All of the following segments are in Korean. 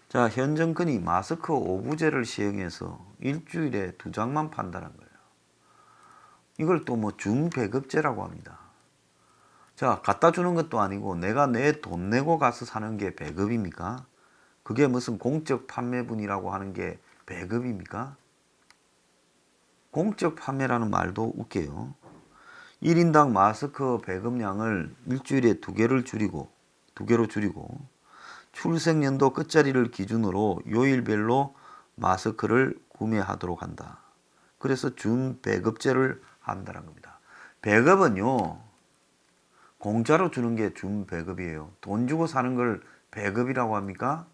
자, 현 정권이 마스크 오부제를 시행해서 일주일에 2장만 판다는 거예요. 이걸 또 뭐 준배급제라고 합니다. 자, 갖다 주는 것도 아니고 내가 내 돈 내고 가서 사는 게 배급입니까? 그게 무슨 공적 판매분이라고 하는 게 배급입니까? 공적 판매라는 말도 웃겨요. 1인당 마스크 배급량을 일주일에 2개를 줄이고 2개로 줄이고 출생연도 끝자리를 기준으로 요일별로 마스크를 구매하도록 한다. 그래서 준배급제를 한다는 겁니다. 배급은요, 공짜로 주는 게 준배급이에요. 돈 주고 사는 걸 배급이라고 합니까?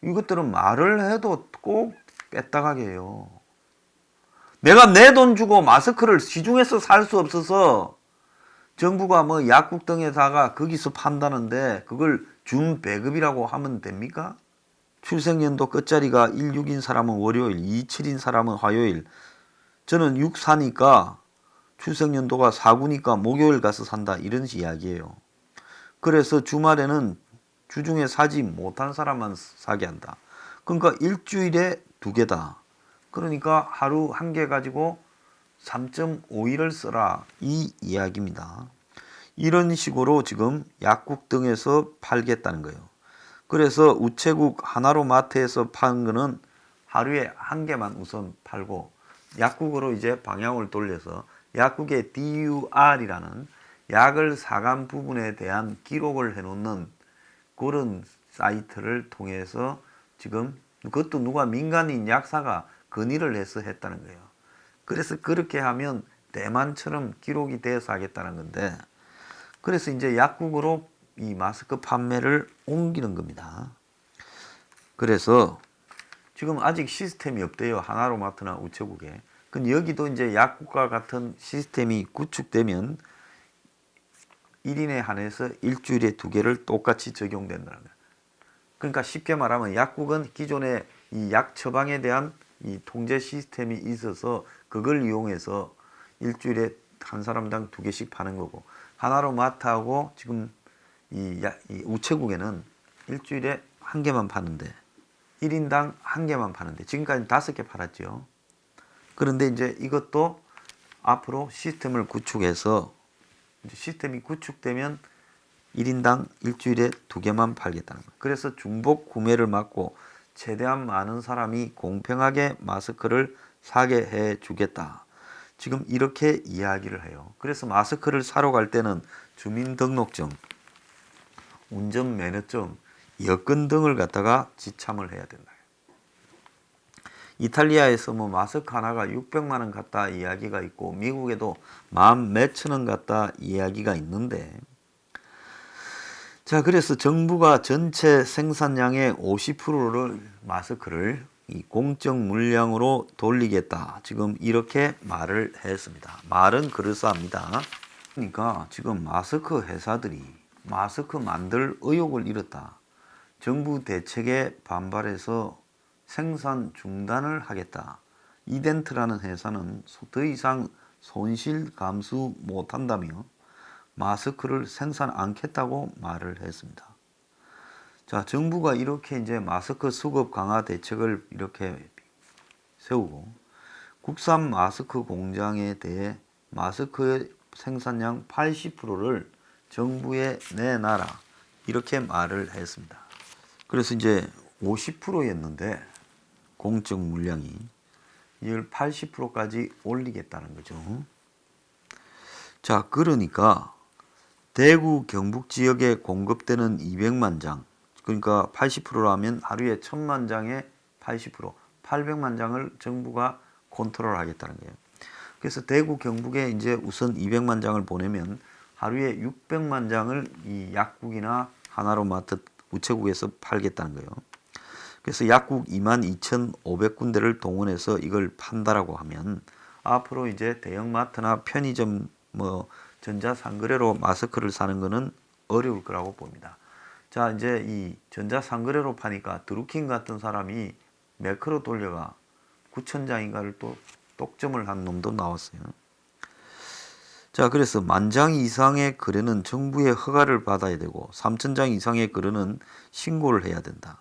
이것들은 말을 해도 꼭 뺐다가게 해요. 내가 내 돈 주고 마스크를 시중에서 살 수 없어서 정부가 뭐 약국 등에다가 거기서 판다는데 그걸 준배급이라고 하면 됩니까? 출생연도 끝자리가 16인 사람은 월요일, 27인 사람은 화요일. 저는 64니까 출생연도가 4구니까 목요일 가서 산다, 이런 이야기예요. 그래서 주말에는 주중에 사지 못한 사람만 사게 한다. 그러니까 일주일에 2개다. 그러니까 하루 1개 가지고 3.5일을 써라, 이 이야기입니다. 이런 식으로 지금 약국 등에서 팔겠다는 거예요. 그래서 우체국 하나로마트에서 파는 거는 하루에 1개만 우선 팔고, 약국으로 이제 방향을 돌려서 약국의 DUR이라는 약을 사간 부분에 대한 기록을 해놓는 그런 사이트를 통해서 지금, 그것도 누가 민간인 약사가 건의를 해서 했다는 거예요. 그래서 그렇게 하면 대만처럼 기록이 돼서 하겠다는 건데, 그래서 이제 약국으로 이 마스크 판매를 옮기는 겁니다. 그래서 지금 아직 시스템이 없대요. 하나로마트나 우체국에. 근데 여기도 이제 약국과 같은 시스템이 구축되면 1인에 한해서 일주일에 2개를 똑같이 적용된다는 거예요. 그러니까 쉽게 말하면 약국은 기존에 이 약 처방에 대한 이 통제 시스템이 있어서 그걸 이용해서 일주일에 한 사람당 2개씩 파는 거고, 하나로마트하고 지금 이 우체국에는 일주일에 1개만 파는데, 1인당 1개만 파는데, 지금까지 5개 팔았죠. 그런데 이제 이것도 앞으로 시스템을 구축해서, 이제 시스템이 구축되면 1인당 일주일에 2개만 팔겠다는 거예요. 그래서 중복 구매를 막고 최대한 많은 사람이 공평하게 마스크를 사게 해 주겠다. 지금 이렇게 이야기를 해요. 그래서 마스크를 사러 갈 때는 주민등록증, 운전면허증, 여권 등을 갖다가 지참을 해야 된다. 이탈리아에서 뭐 마스크 하나가 600만 원 같다 이야기가 있고, 미국에도 만 몇천 원 같다 이야기가 있는데, 자, 그래서 정부가 전체 생산량의 50%를 마스크를 이 공적 물량으로 돌리겠다, 지금 이렇게 말을 했습니다. 말은 그럴싸합니다. 그러니까 지금 마스크 회사들이 마스크 만들 의욕을 잃었다. 정부 대책에 반발해서 생산 중단을 하겠다. 이덴트라는 회사는 더 이상 손실 감수 못한다며 마스크를 생산 않겠다고 말을 했습니다. 자, 정부가 이렇게 이제 마스크 수급 강화 대책을 이렇게 세우고, 국산 마스크 공장에 대해 마스크의 생산량 80%를 정부에 내놔라, 이렇게 말을 했습니다. 그래서 이제 50%였는데 공적 물량이 이걸 80%까지 올리겠다는 거죠. 자, 그러니까 대구 경북 지역에 공급되는 200만 장, 그러니까 80%라면 하루에 1000만 장에 80%, 800만 장을 정부가 컨트롤하겠다는 거예요. 그래서 대구 경북에 이제 우선 200만 장을 보내면 하루에 600만 장을 이 약국이나 하나로마트, 우체국에서 팔겠다는 거예요. 그래서 약국 22,500군데를 동원해서 이걸 판다라고 하면 앞으로 이제 대형마트나 편의점, 뭐 전자상거래로 마스크를 사는 거는 어려울 거라고 봅니다. 자, 이제 이 전자상거래로 파니까 드루킹 같은 사람이 매크로 돌려가 9,000장인가를 또 똑점을 한 놈도 나왔어요. 자, 그래서 10,000장 이상의 거래는 정부의 허가를 받아야 되고 3,000장 이상의 거래는 신고를 해야 된다.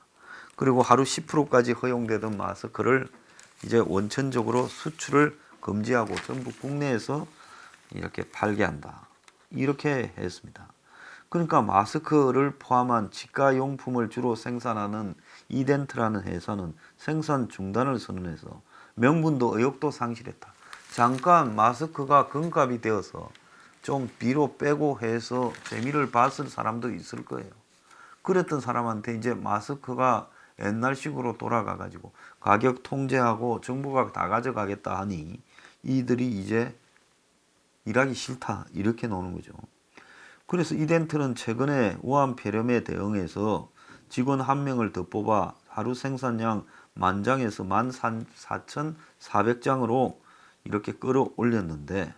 그리고 하루 10%까지 허용되던 마스크를 이제 원천적으로 수출을 금지하고 전부 국내에서 이렇게 팔게 한다. 이렇게 했습니다. 그러니까 마스크를 포함한 치과용품을 주로 생산하는 이덴트라는 회사는 생산 중단을 선언해서 명분도 의욕도 상실했다. 잠깐 마스크가 금값이 되어서 좀 뒤로 빼고 해서 재미를 봤을 사람도 있을 거예요. 그랬던 사람한테 이제 마스크가 옛날식으로 돌아가 가지고 가격 통제하고 정부가 다 가져가겠다 하니 이들이 이제 일하기 싫다 이렇게 나오는 거죠. 그래서 이덴트는 최근에 우한 폐렴에 대응해서 직원 1명을 더 뽑아 하루 생산량 10,000장에서 14,400장으로 이렇게 끌어올렸는데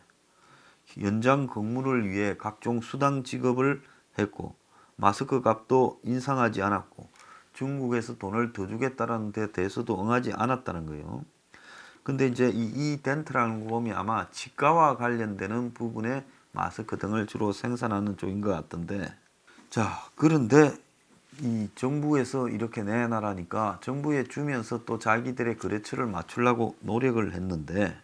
연장 근무를 위해 각종 수당 지급을 했고 마스크 값도 인상하지 않았고 중국에서 돈을 더 주겠다는 데 대해서도 응하지 않았다는 거예요. 근데 이제 이 덴트라는 거 보면 아마 치과와 관련되는 부분의 마스크 등을 주로 생산하는 쪽인 것 같던데, 자, 그런데 이 정부에서 이렇게 내놔라니까 정부에 주면서 또 자기들의 거래처를 맞추려고 노력을 했는데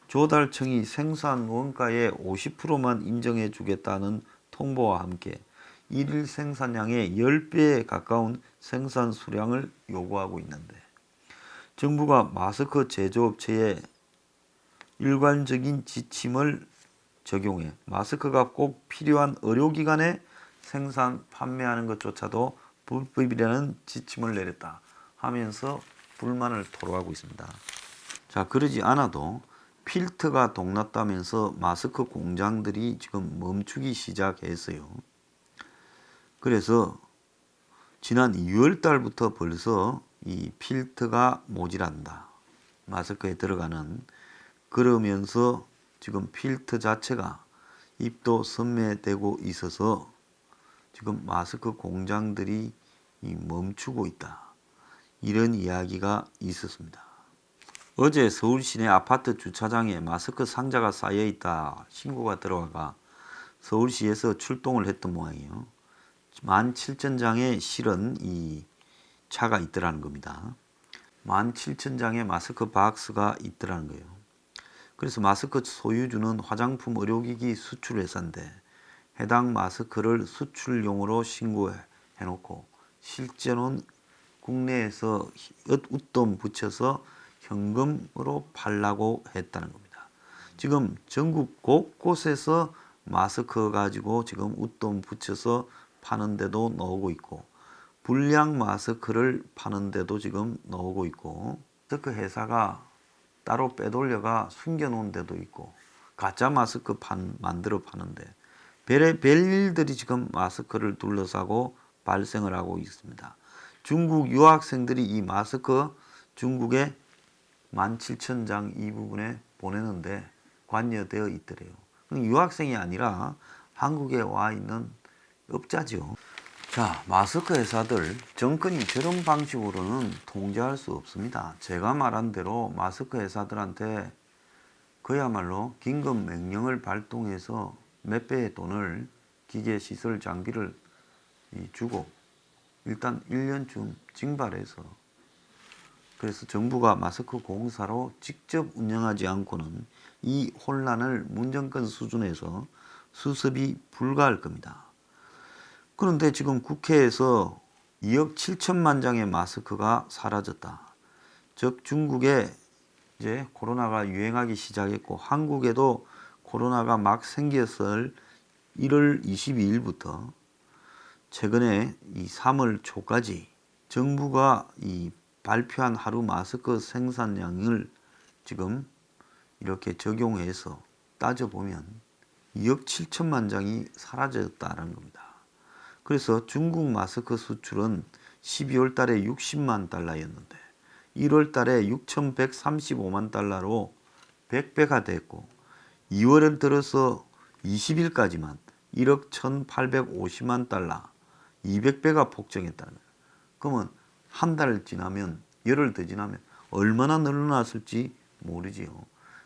조달청이 생산 원가의 50%만 인정해 주겠다는 통보와 함께 일일 생산량의 10배에 가까운 생산 수량을 요구하고 있는데 정부가 마스크 제조업체에 일관적인 지침을 적용해 마스크가 꼭 필요한 의료기관에 생산, 판매하는 것조차도 불법이라는 지침을 내렸다 하면서 불만을 토로하고 있습니다. 자, 그러지 않아도 필터가 동났다면서 마스크 공장들이 지금 멈추기 시작했어요. 그래서 지난 2월 달부터 벌써 이 필터가 모자란다. 마스크에 들어가는. 그러면서 지금 필터 자체가 입도 선매되고 있어서 지금 마스크 공장들이 멈추고 있다. 이런 이야기가 있었습니다. 어제 서울 시내 아파트 주차장에 마스크 상자가 쌓여 있다 신고가 들어와가 서울시에서 출동을 했던 모양이에요. 17,000장의 실은 이 차가 있더라는 겁니다. 17,000장의 마스크 박스가 있더라는 거예요. 그래서 마스크 소유주는 화장품 의료기기 수출 회사인데 해당 마스크를 수출용으로 신고해놓고 실제로는 국내에서 웃돈 붙여서 현금으로 팔라고 했다는 겁니다. 지금 전국 곳곳에서 마스크 가지고 지금 웃돈 붙여서 파는 데도 나오고 있고 불량 마스크를 파는 데도 지금 나오고 있고 마스크 회사가 따로 빼돌려가 숨겨놓은 데도 있고 가짜 마스크 만들어 파는데 별일들이 지금 마스크를 둘러싸고 발생을 하고 있습니다. 중국 유학생들이 이 마스크 중국에 17,000장 이 부분에 보내는데 관여되어 있더래요. 유학생이 아니라 한국에 와 있는 업자죠. 자, 마스크 회사들 정권이 저런 방식으로는 통제할 수 없습니다. 제가 말한 대로 마스크 회사들한테 그야말로 긴급 명령을 발동해서 몇 배의 돈을 기계 시설 장비를 주고 일단 1년쯤 징발해서 그래서 정부가 마스크 공사로 직접 운영하지 않고는 이 혼란을 문정권 수준에서 수습이 불가할 겁니다. 그런데 지금 국회에서 2억 7천만 장의 마스크가 사라졌다. 즉 중국에 이제 코로나가 유행하기 시작했고 한국에도 코로나가 막 생겼을 1월 22일부터 최근에 이 3월 초까지 정부가 이 발표한 하루 마스크 생산량을 지금 이렇게 적용해서 따져보면 2억 7천만 장이 사라졌다는 겁니다. 그래서 중국 마스크 수출은 12월 달에 60만 달러였는데 1월 달에 6,135만 달러로 100배가 됐고 2월을 들어서 20일까지만 1억 1,850만 달러 200배가 폭증했다는 거예요. 그러면 한 달 지나면 열흘 더 지나면 얼마나 늘어났을지 모르지요.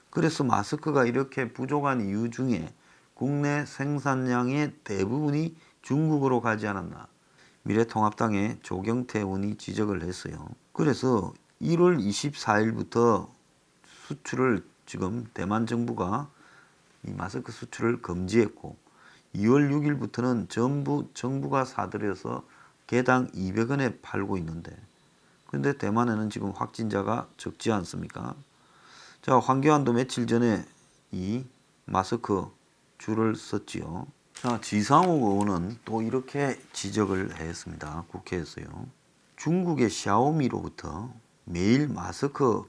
그래서 마스크가 이렇게 부족한 이유 중에 국내 생산량의 대부분이 중국으로 가지 않았나 미래통합당의 조경태 의원이 지적을 했어요. 그래서 1월 24일부터 수출을 지금 대만 정부가 이 마스크 수출을 금지했고 2월 6일부터는 전부 정부가 사들여서 개당 200원에 팔고 있는데 근데 대만에는 지금 확진자가 적지 않습니까? 자, 황교안도 며칠 전에 이 마스크 줄을 섰지요. 자, 지상욱 의원은 또 이렇게 지적을 했습니다. 국회에서요. 중국의 샤오미로부터 매일 마스크,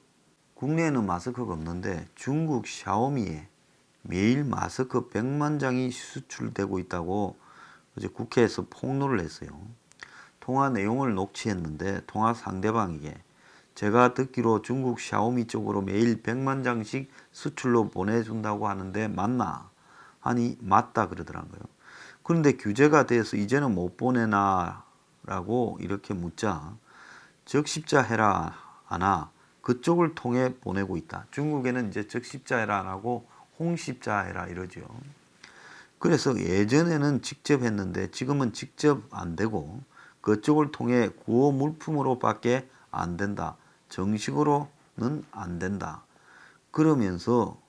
국내에는 마스크가 없는데 중국 샤오미에 매일 마스크 100만 장이 수출되고 있다고 어제 국회에서 폭로를 했어요. 통화 내용을 녹취했는데 통화 상대방에게 제가 듣기로 중국 샤오미 쪽으로 매일 100만 장씩 수출로 보내준다고 하는데 맞나? 하니 맞다 그러더라고요. 그런데 규제가 돼서 이제는 못 보내나? 라고 이렇게 묻자 적십자 해라 하나 그쪽을 통해 보내고 있다. 중국에는 이제 적십자 해라 안 하고 홍십자 해라 이러죠. 그래서 예전에는 직접 했는데 지금은 직접 안 되고 그쪽을 통해 구호 물품으로 밖에 안 된다. 정식으로는 안 된다. 그러면서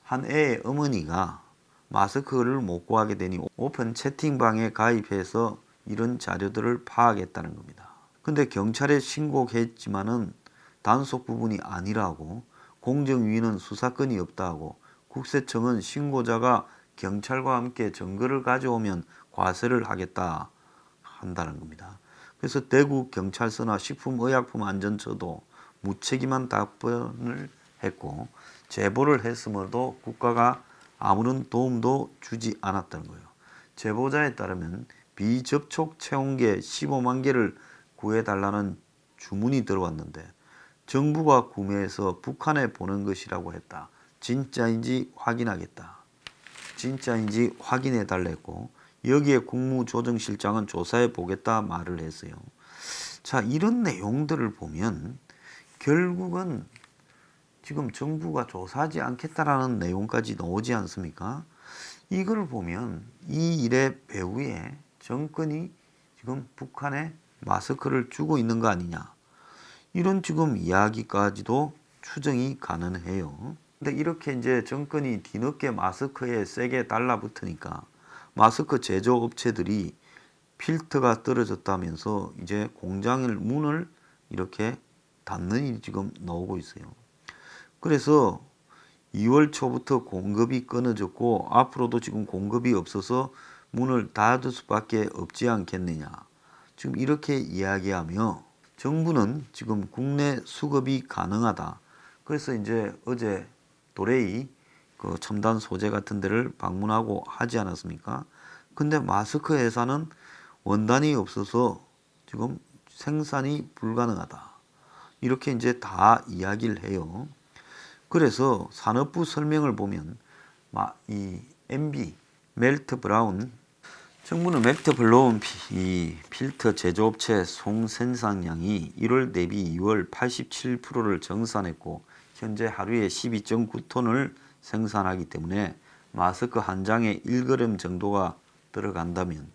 한 애의 어머니가 마스크를 못 구하게 되니 오픈 채팅방에 가입해서 이런 자료들을 파악했다는 겁니다. 근데 경찰에 신고했지만은 단속 부분이 아니라고 공정위는 수사권이 없다고 국세청은 신고자가 경찰과 함께 증거를 가져오면 과세를 하겠다 한다는 겁니다. 그래서 대구 경찰서나 식품의약품안전처도 무책임한 답변을 했고 제보를 했음에도 국가가 아무런 도움도 주지 않았다는 거예요. 제보자에 따르면 비접촉 체온계 15만 개를 구해달라는 주문이 들어왔는데 정부가 구매해서 북한에 보낸 것이라고 했다. 진짜인지 확인하겠다. 진짜인지 확인해 달랬고 여기에 국무조정실장은 조사해 보겠다 말을 했어요. 자, 이런 내용들을 보면 결국은 지금 정부가 조사하지 않겠다라는 내용까지 나오지 않습니까? 이걸 보면 이 일의 배후에 정권이 지금 북한에 마스크를 주고 있는 거 아니냐. 이런 지금 이야기까지도 추정이 가능해요. 근데 이렇게 이제 정권이 뒤늦게 마스크에 세게 달라붙으니까 마스크 제조업체들이 필터가 떨어졌다면서 이제 공장의 문을 이렇게 닫는 일이 지금 나오고 있어요. 그래서 2월 초부터 공급이 끊어졌고 앞으로도 지금 공급이 없어서 문을 닫을 수밖에 없지 않겠느냐. 지금 이렇게 이야기하며 정부는 지금 국내 수급이 가능하다. 그래서 이제 어제 도레이 그 첨단 소재 같은 데를 방문하고 하지 않았습니까? 근데 마스크 회사는 원단이 없어서 지금 생산이 불가능하다. 이렇게 이제 다 이야기를 해요. 그래서 산업부 설명을 보면 이 MB 멜트 브라운 정부는 멜트 블로운 이 필터 제조업체 총 생산량이 1월 대비 2월 87%를 정산했고 현재 하루에 12.9톤을 생산하기 때문에 마스크 한 장에 1g 정도가 들어간다면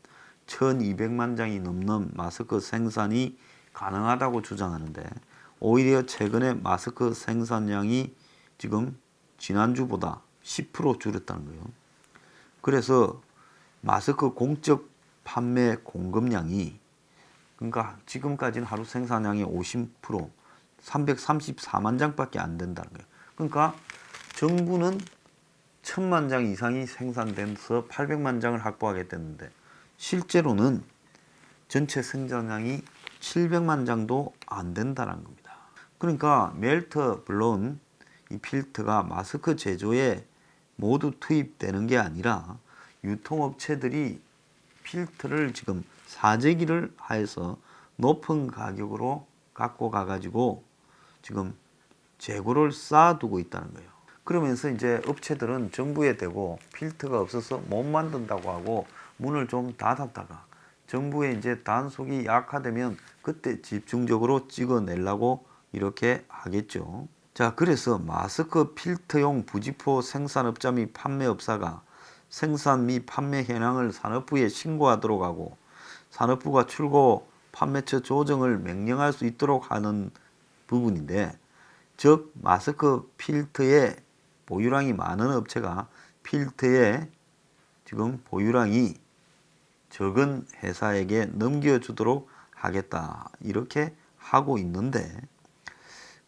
1200만 장이 넘는 마스크 생산이 가능하다고 주장하는데 오히려 최근에 마스크 생산량이 지금 지난주보다 10% 줄었다는 거예요. 그래서 마스크 공적 판매 공급량이 그러니까 지금까지는 하루 생산량의 50% 334만 장밖에 안 된다는 거예요. 그러니까 정부는 1000만 장 이상이 생산돼서 800만 장을 확보하겠다는데 실제로는 전체 생산량이 700만 장도 안 된다는 겁니다. 그러니까 멜트 블로운 이 필터가 마스크 제조에 모두 투입되는 게 아니라 유통업체들이 필터를 지금 사재기를 하여서 높은 가격으로 갖고 가가지고 지금 재고를 쌓아두고 있다는 거예요. 그러면서 이제 업체들은 정부에 대고 필터가 없어서 못 만든다고 하고 문을 좀 닫았다가 정부의 이제 단속이 약화되면 그때 집중적으로 찍어내려고 이렇게 하겠죠. 자, 그래서 마스크 필터용 부직포 생산업자 및 판매업사가 생산 및 판매 현황을 산업부에 신고하도록 하고 산업부가 출고 판매처 조정을 명령할 수 있도록 하는 부분인데, 즉 마스크 필터의 보유량이 많은 업체가 필터의 지금 보유량이 적은 회사에게 넘겨주도록 하겠다 이렇게 하고 있는데,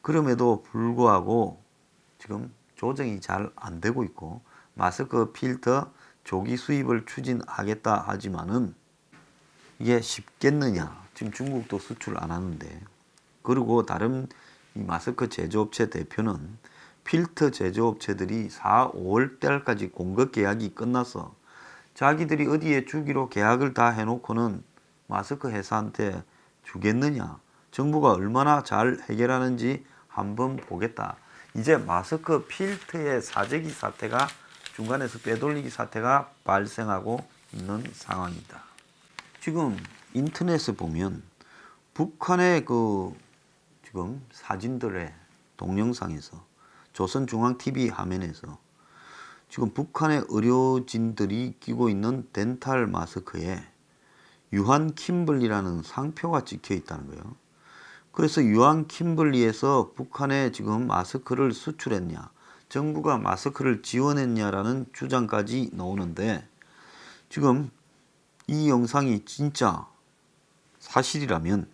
그럼에도 불구하고 지금 조정이 잘 안 되고 있고, 마스크 필터 조기 수입을 추진하겠다 하지만은 이게 쉽겠느냐. 지금 중국도 수출 안 하는데. 그리고 다른 이 마스크 제조업체 대표는 필터 제조업체들이 4, 5월 달까지 공급 계약이 끝나서 자기들이 어디에 주기로 계약을 다 해놓고는 마스크 회사한테 주겠느냐. 정부가 얼마나 잘 해결하는지 한번 보겠다. 이제 마스크 필터의 사재기 사태가, 중간에서 빼돌리기 사태가 발생하고 있는 상황입니다. 지금 인터넷에 보면 북한의 지금 사진들의 동영상에서, 조선중앙TV 화면에서 지금 북한의 의료진들이 끼고 있는 덴탈 마스크에 유한 킴블리라는 상표가 찍혀 있다는 거예요. 그래서 유한 킴블리에서 북한에 지금 마스크를 수출했냐, 정부가 마스크를 지원했냐라는 주장까지 나오는데, 지금 이 영상이 진짜 사실이라면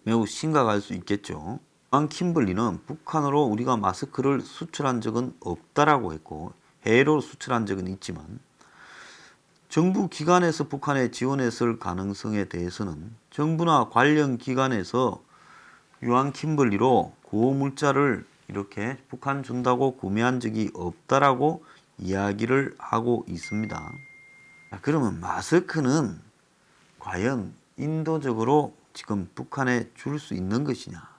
매우 심각할 수 있겠죠. 유한 킴블리는 북한으로 우리가 마스크를 수출한 적은 없다라고 했고, 해외로 수출한 적은 있지만 정부 기관에서 북한에 지원했을 가능성에 대해서는 정부나 관련 기관에서 유한 킴블리로 고물자를 이렇게 북한 준다고 구매한 적이 없다라고 이야기를 하고 있습니다. 그러면 마스크는 과연 인도적으로 지금 북한에 줄 수 있는 것이냐?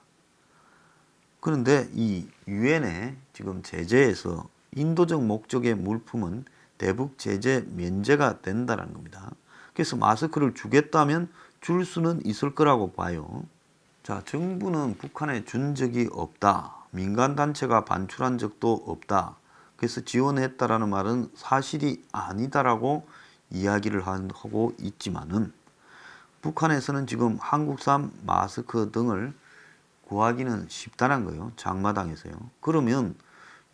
그런데 이 유엔의 지금 제재에서 인도적 목적의 물품은 대북 제재 면제가 된다는 겁니다. 그래서 마스크를 주겠다면 줄 수는 있을 거라고 봐요. 자, 정부는 북한에 준 적이 없다. 민간단체가 반출한 적도 없다. 그래서 지원했다라는 말은 사실이 아니다라고 이야기를 하고 있지만은, 북한에서는 지금 한국산 마스크 등을 구하기는 쉽다는 거예요. 장마당에서요. 그러면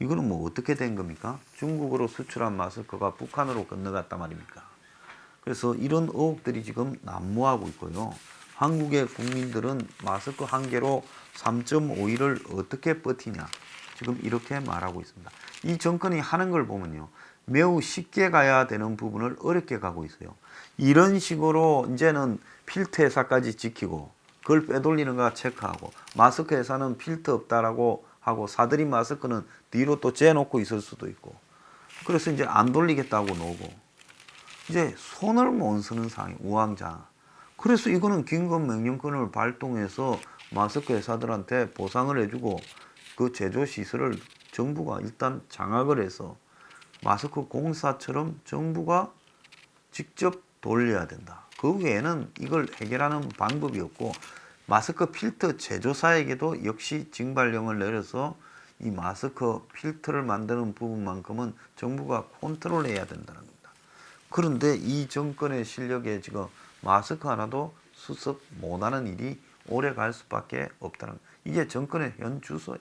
이거는 뭐 어떻게 된 겁니까? 중국으로 수출한 마스크가 북한으로 건너갔단 말입니까? 그래서 이런 의혹들이 지금 난무하고 있고요. 한국의 국민들은 마스크 한 개로 3.5일을 어떻게 버티냐, 지금 이렇게 말하고 있습니다. 이 정권이 하는 걸 보면요, 매우 쉽게 가야 되는 부분을 어렵게 가고 있어요. 이런 식으로 이제는 필터 회사까지 지키고, 그걸 빼돌리는 거 체크하고, 마스크 회사는 필터 없다라고 하고 사들인 마스크는 뒤로 또 째놓고 있을 수도 있고, 그래서 이제 안 돌리겠다고 놓고 이제 손을 못 쓰는 상황이 우왕좌. 그래서 이거는 긴급명령권을 발동해서 마스크 회사들한테 보상을 해주고, 그 제조 시설을 정부가 일단 장악을 해서 마스크 공사처럼 정부가 직접 돌려야 된다. 그 외에는 이걸 해결하는 방법이 없고, 마스크 필터 제조사에게도 역시 징발령을 내려서 이 마스크 필터를 만드는 부분만큼은 정부가 컨트롤해야 된다는 겁니다. 그런데 이 정권의 실력에 지금 마스크 하나도 수습 못하는 일이 오래 갈 수밖에 없다는, 이게 정권의 현 주소예요.